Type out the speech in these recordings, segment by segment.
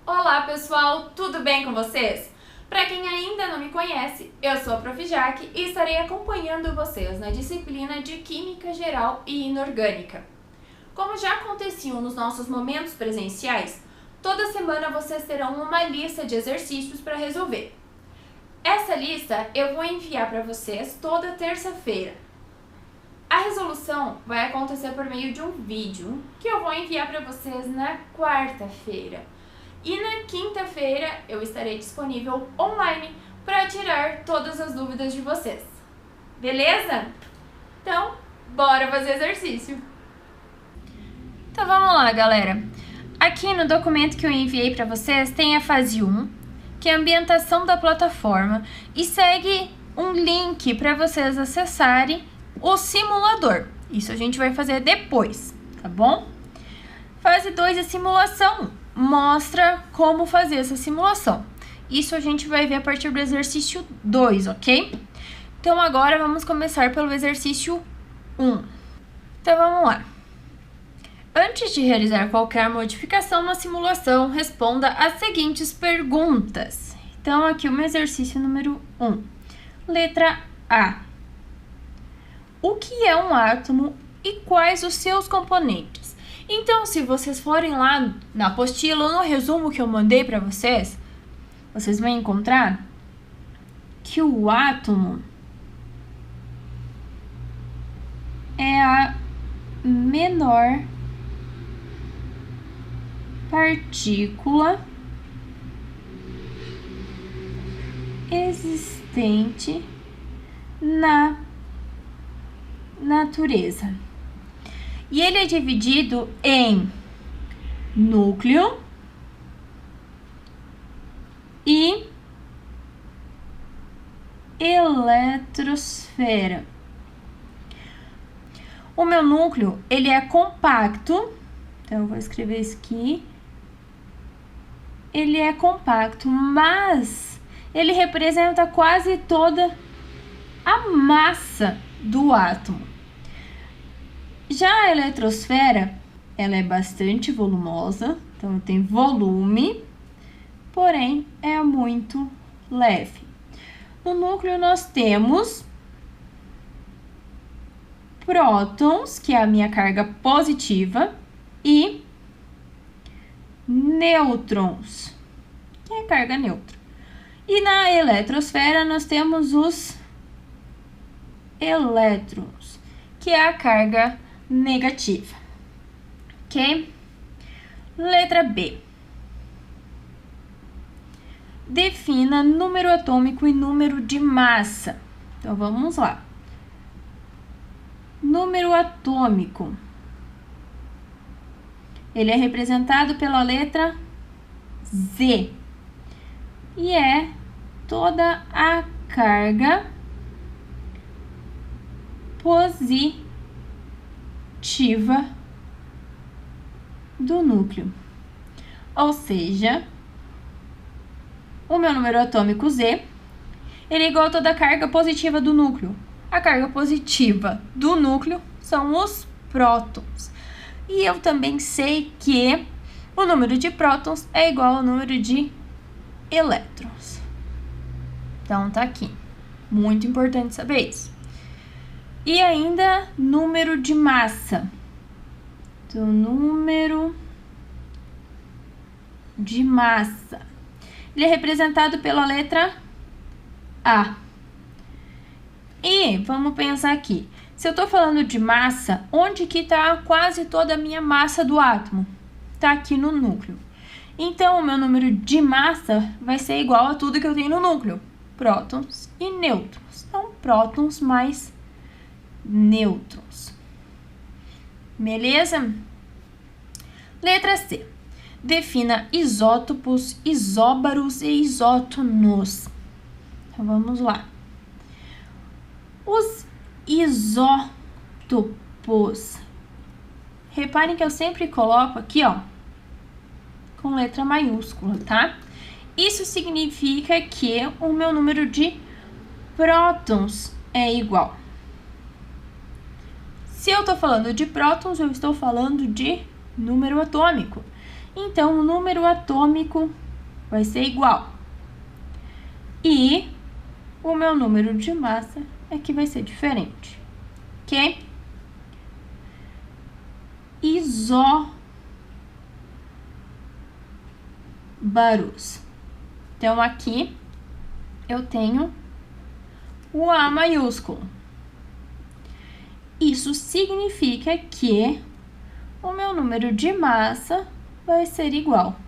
Olá pessoal, tudo bem com vocês? Para quem ainda não me conhece, eu sou a Prof. Jaque e estarei acompanhando vocês na disciplina de Química Geral e Inorgânica. Como já aconteciam nos nossos momentos presenciais, toda semana vocês terão uma lista de exercícios para resolver. Essa lista eu vou enviar para vocês toda terça-feira. A resolução vai acontecer por meio de um vídeo que eu vou enviar para vocês na quarta-feira. E na quinta-feira eu estarei disponível online para tirar todas as dúvidas de vocês. Beleza? Então, bora fazer exercício! Então vamos lá, galera. Aqui no documento que eu enviei para vocês tem a fase 1, que é a ambientação da plataforma, e segue um link para vocês acessarem o simulador. Isso a gente vai fazer depois, tá bom? Fase 2 é simulação. Mostra como fazer essa simulação. Isso a gente vai ver a partir do exercício 2, ok? Então agora vamos começar pelo exercício 1. Então vamos lá. Antes de realizar qualquer modificação na simulação, responda as seguintes perguntas. Então aqui o meu exercício número 1. Letra A. O que é um átomo e quais os seus componentes? Então, se vocês forem lá na apostila ou no resumo que eu mandei para vocês, vocês vão encontrar que o átomo é a menor partícula existente na natureza. E ele é dividido em núcleo e eletrosfera. O meu núcleo, ele é compacto, então eu vou escrever isso aqui. Ele é compacto, mas ele representa quase toda a massa do átomo. Já a eletrosfera, ela é bastante volumosa, então tem volume, porém é muito leve. No núcleo nós temos prótons, que é a minha carga positiva, e nêutrons, que é a carga neutra. E na eletrosfera nós temos os elétrons, que é a carga negativa, ok? Letra B. Defina número atômico e número de massa. Então, vamos lá. Número atômico. Ele é representado pela letra Z. E é toda a carga positiva do núcleo. Ou seja, o meu número atômico Z, ele é igual a toda a carga positiva do núcleo. A carga positiva do núcleo são os prótons. E eu também sei que o número de prótons é igual ao número de elétrons. Então, tá aqui. Muito importante saber isso. E ainda, número de massa. Então, número de massa. Ele é representado pela letra A. E vamos pensar aqui. Se eu tô falando de massa, onde que tá quase toda a minha massa do átomo? Tá aqui no núcleo. Então, o meu número de massa vai ser igual a tudo que eu tenho no núcleo. Prótons e nêutrons. Então, prótons mais nêutrons. Beleza? Letra C. Defina isótopos, isóbaros e isótonos. Então, vamos lá. Os isótopos. Reparem que eu sempre coloco aqui, ó, com letra maiúscula, tá? Isso significa que o meu número de prótons é igual. Se eu tô falando de prótons, eu estou falando de número atômico. Então, o número atômico vai ser igual. E o meu número de massa é que vai ser diferente, ok? Isóbaros. Então, aqui eu tenho o A maiúsculo. Isso significa que o meu número de massa vai ser igual.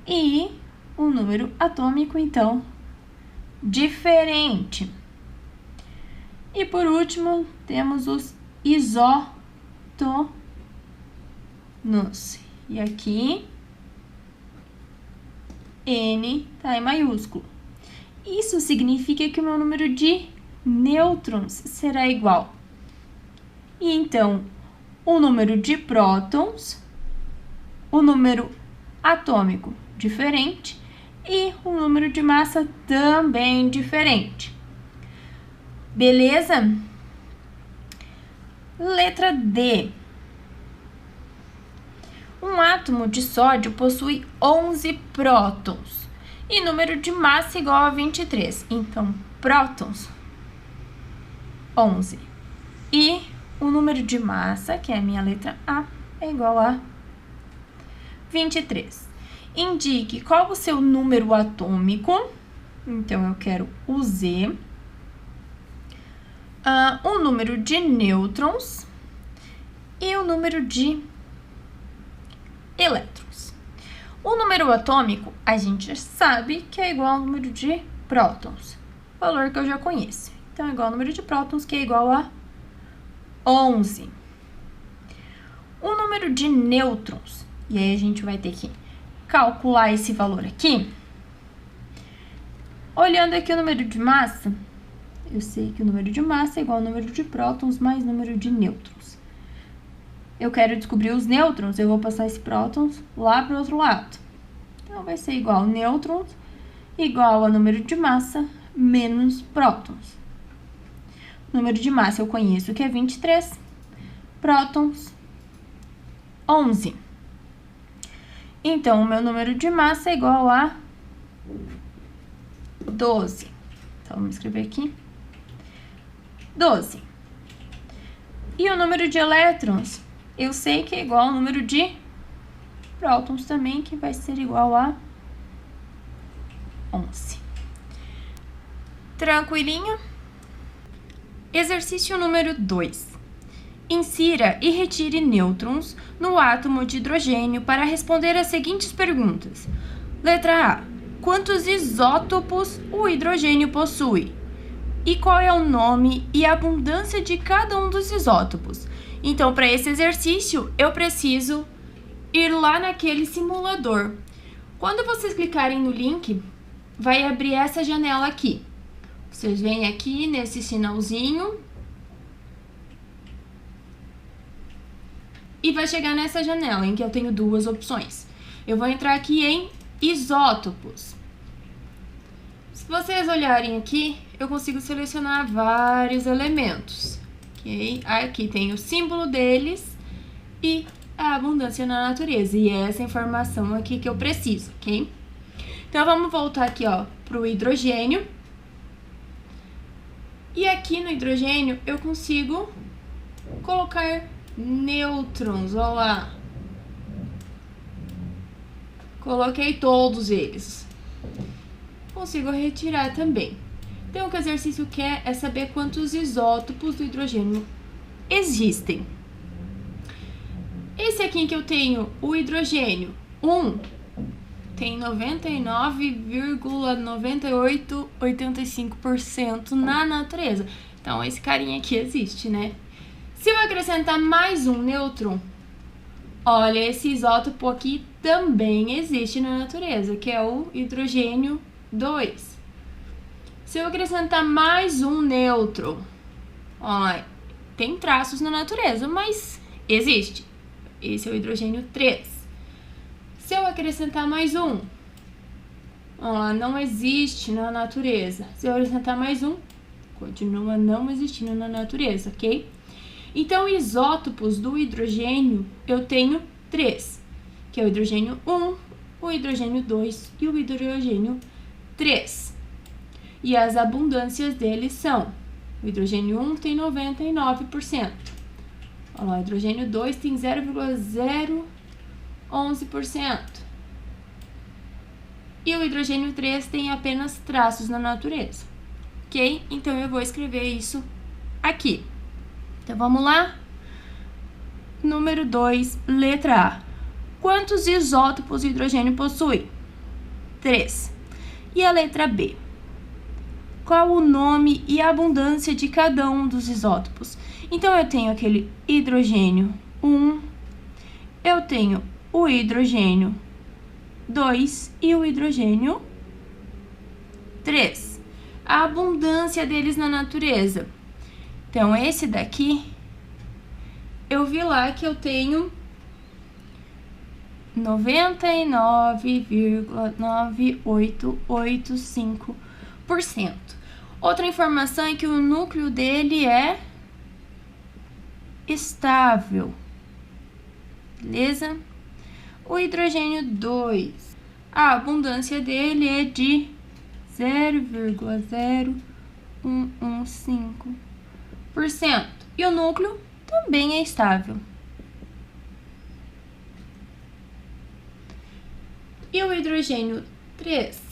E o número atômico, então, diferente. E por último, temos os isótonos. E aqui, N tá em maiúsculo. Isso significa que o meu número de nêutrons será igual. E então, o número de prótons, o número atômico diferente e o número de massa também diferente. Beleza? Letra D. Um átomo de sódio possui 11 prótons e número de massa igual a 23. Então, prótons, 11. E o número de massa, que é a minha letra A, é igual a 23. Indique qual o seu número atômico. Então, eu quero o Z. O número de nêutrons e o número de elétrons. O número atômico, a gente sabe que é igual ao número de prótons, valor que eu já conheço. Então, é igual ao número de prótons, que é igual a 11. O número de nêutrons, e aí a gente vai ter que calcular esse valor aqui. Olhando aqui o número de massa, eu sei que o número de massa é igual ao número de prótons mais número de nêutrons. Eu quero descobrir os nêutrons, eu vou passar esse prótons lá para o outro lado. Então, vai ser igual a nêutrons igual a número de massa menos prótons. Número de massa eu conheço que é 23, prótons, 11. Então, o meu número de massa é igual a 12. Então, vamos escrever aqui. 12. E o número de elétrons, eu sei que é igual ao número de prótons também, que vai ser igual a 11. Tranquilinho? Exercício número 2. Insira e retire nêutrons no átomo de hidrogênio para responder as seguintes perguntas. Letra A. Quantos isótopos o hidrogênio possui? E qual é o nome e a abundância de cada um dos isótopos? Então, para esse exercício, eu preciso ir lá naquele simulador. Quando vocês clicarem no link, vai abrir essa janela aqui. Vocês vêm aqui nesse sinalzinho e vai chegar nessa janela em que eu tenho duas opções. Eu vou entrar aqui em isótopos. Se vocês olharem aqui, eu consigo selecionar vários elementos. Okay? Aqui tem o símbolo deles e a abundância na natureza. E é essa informação aqui que eu preciso, ok? Então, vamos voltar aqui, ó, para o hidrogênio. E aqui no hidrogênio, eu consigo colocar nêutrons, olha lá. Coloquei todos eles. Consigo retirar também. Então, o que o exercício quer é saber quantos isótopos do hidrogênio existem. Esse aqui que eu tenho, o hidrogênio 1, tem 99,9885% na natureza. Então, esse carinha aqui existe, né? Se eu acrescentar mais um nêutron, olha, esse isótopo aqui também existe na natureza, que é o hidrogênio 2. Se eu acrescentar mais um nêutron, olha, tem traços na natureza, mas existe. Esse é o hidrogênio 3. Se eu acrescentar mais um, olha, não existe na natureza. Se eu acrescentar mais um, continua não existindo na natureza, ok? Então, isótopos do hidrogênio eu tenho 3. que é o hidrogênio 1, o hidrogênio 2 e o hidrogênio 3. E as abundâncias deles são: o hidrogênio 1 tem 99%. Olha lá, o hidrogênio 2 tem 0,011%. E o hidrogênio 3 tem apenas traços na natureza. Ok? Então, eu vou escrever isso aqui. Então, vamos lá? Número 2, letra A. Quantos isótopos o hidrogênio possui? 3. E a letra B? Qual o nome e a abundância de cada um dos isótopos? Então, eu tenho aquele hidrogênio 1, eu tenho o hidrogênio 2 e o hidrogênio 3. A abundância deles na natureza. Então, esse daqui, eu vi lá que eu tenho 99,9885%. Outra informação é que o núcleo dele é estável. Beleza? O hidrogênio 2, a abundância dele é de 0,0115%. E o núcleo também é estável. E o hidrogênio 3?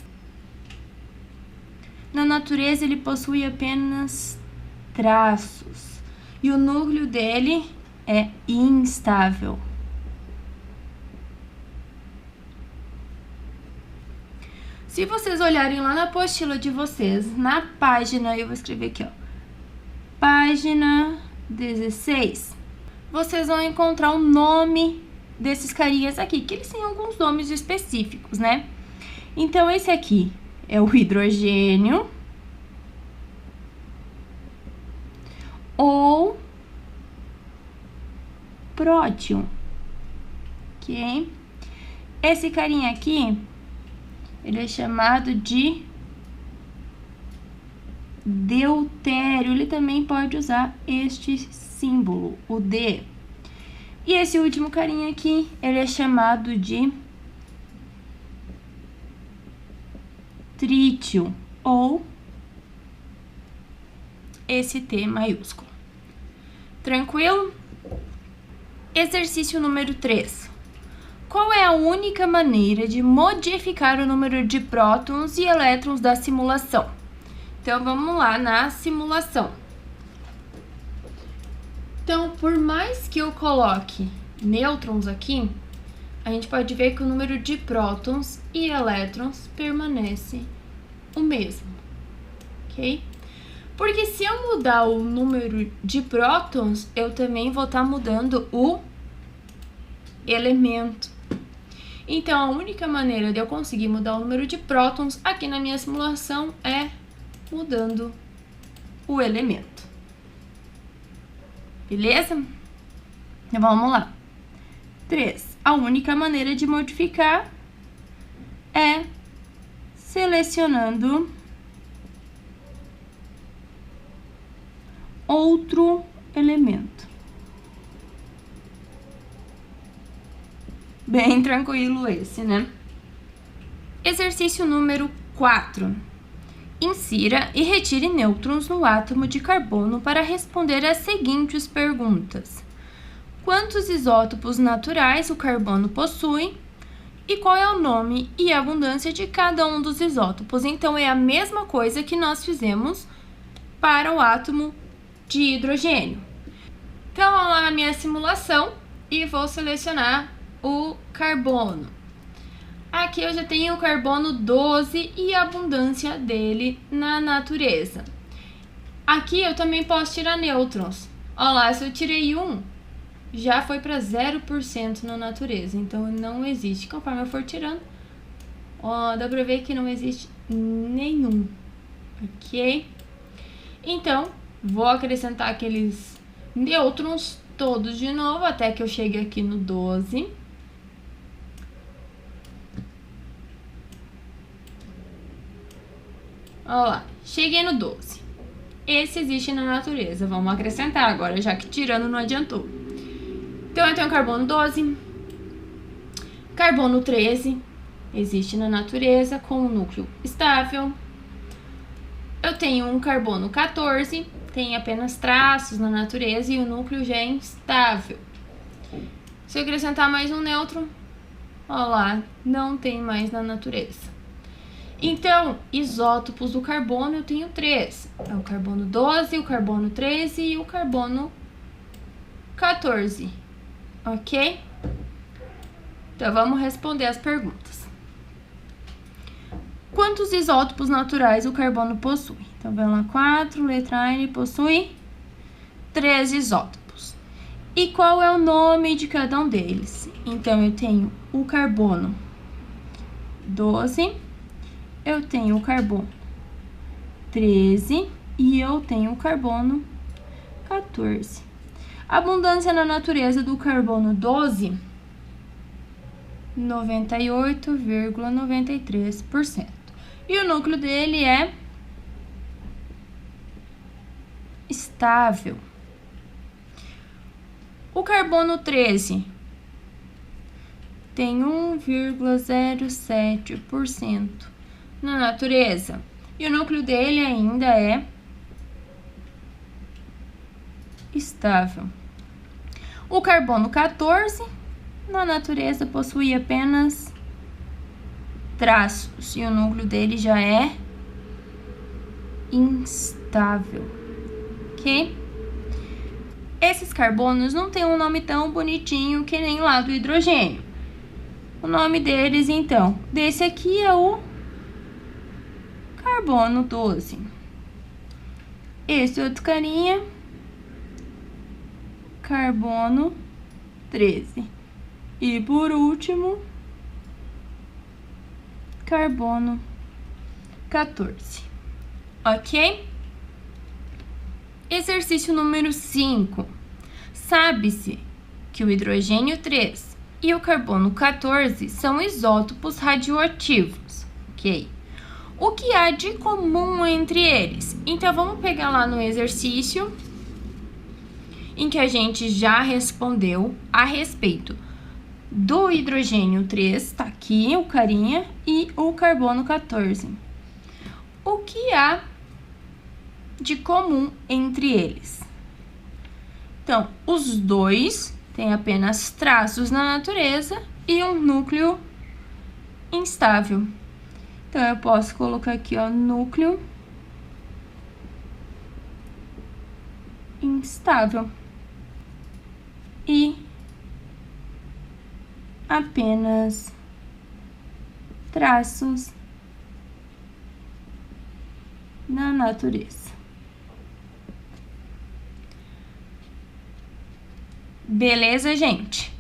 Na natureza, ele possui apenas traços. E o núcleo dele é instável. Se vocês olharem lá na apostila de vocês, na página, eu vou escrever aqui, ó, página 16, vocês vão encontrar o nome desses carinhas aqui, que eles têm alguns nomes específicos, né? Então, esse aqui é o hidrogênio ou prótion, ok? Esse carinha aqui, ele é chamado de deutério. Ele também pode usar este símbolo, o D. E esse último carinha aqui, ele é chamado de trítio, ou esse T maiúsculo. Tranquilo? Exercício número 3. Qual é a única maneira de modificar o número de prótons e elétrons da simulação? Então, vamos lá na simulação. Então, por mais que eu coloque nêutrons aqui, a gente pode ver que o número de prótons e elétrons permanece o mesmo, ok? Porque se eu mudar o número de prótons, eu também vou estar mudando o elemento. Então, a única maneira de eu conseguir mudar o número de prótons aqui na minha simulação é mudando o elemento. Beleza? Então, vamos lá. 3. A única maneira de modificar é selecionando outro elemento. Bem tranquilo esse, né? Exercício número 4. Insira e retire nêutrons no átomo de carbono para responder as seguintes perguntas. Quantos isótopos naturais o carbono possui? E qual é o nome e a abundância de cada um dos isótopos? Então, é a mesma coisa que nós fizemos para o átomo de hidrogênio. Então, vamos lá na minha simulação e vou selecionar o carbono. Aqui eu já tenho o carbono 12 e a abundância dele na natureza. Aqui eu também posso tirar nêutrons. Olha lá, se eu tirei um, já foi para 0% na natureza. Então, não existe. Conforme eu for tirando, ó, dá pra ver que não existe nenhum. Ok? Então, vou acrescentar aqueles nêutrons todos de novo, até que eu chegue aqui no 12. Olha lá, cheguei no 12. Esse existe na natureza. Vamos acrescentar agora, já que tirando não adiantou. Então, eu tenho carbono 12. Carbono 13 existe na natureza com um núcleo estável. Eu tenho um carbono 14, tem apenas traços na natureza e o núcleo já é instável. Se eu acrescentar mais um nêutron, olha lá, não tem mais na natureza. Então, isótopos do carbono eu tenho 3. É o carbono 12, o carbono 13 e o carbono 14. Ok? Então, vamos responder as perguntas. Quantos isótopos naturais o carbono possui? Então, vamos lá, 4, letra N, possui 3 isótopos. E qual é o nome de cada um deles? Então, eu tenho o carbono 12, eu tenho o carbono 13 e eu tenho o carbono 14. A abundância na natureza do carbono 12, 98,93%. E o núcleo dele é estável. O carbono 13 tem 1,07% na natureza. E o núcleo dele ainda é estável. O carbono 14 na natureza possui apenas traços e o núcleo dele já é instável, ok? Esses carbonos não têm um nome tão bonitinho que nem lá do hidrogênio. O nome deles, então, desse aqui é o carbono 12. Esse outro carinha, carbono 13. E por último, carbono 14. Ok? Exercício número 5. Sabe-se que o hidrogênio 3 e o carbono 14 são isótopos radioativos, ok? O que há de comum entre eles? Então, vamos pegar lá no exercício em que a gente já respondeu a respeito do hidrogênio 3, tá aqui o carinha, e o carbono 14. O que há de comum entre eles? Então, os dois têm apenas traços na natureza e um núcleo instável. Então, eu posso colocar aqui, ó, núcleo instável. E apenas traços na natureza. Beleza, gente?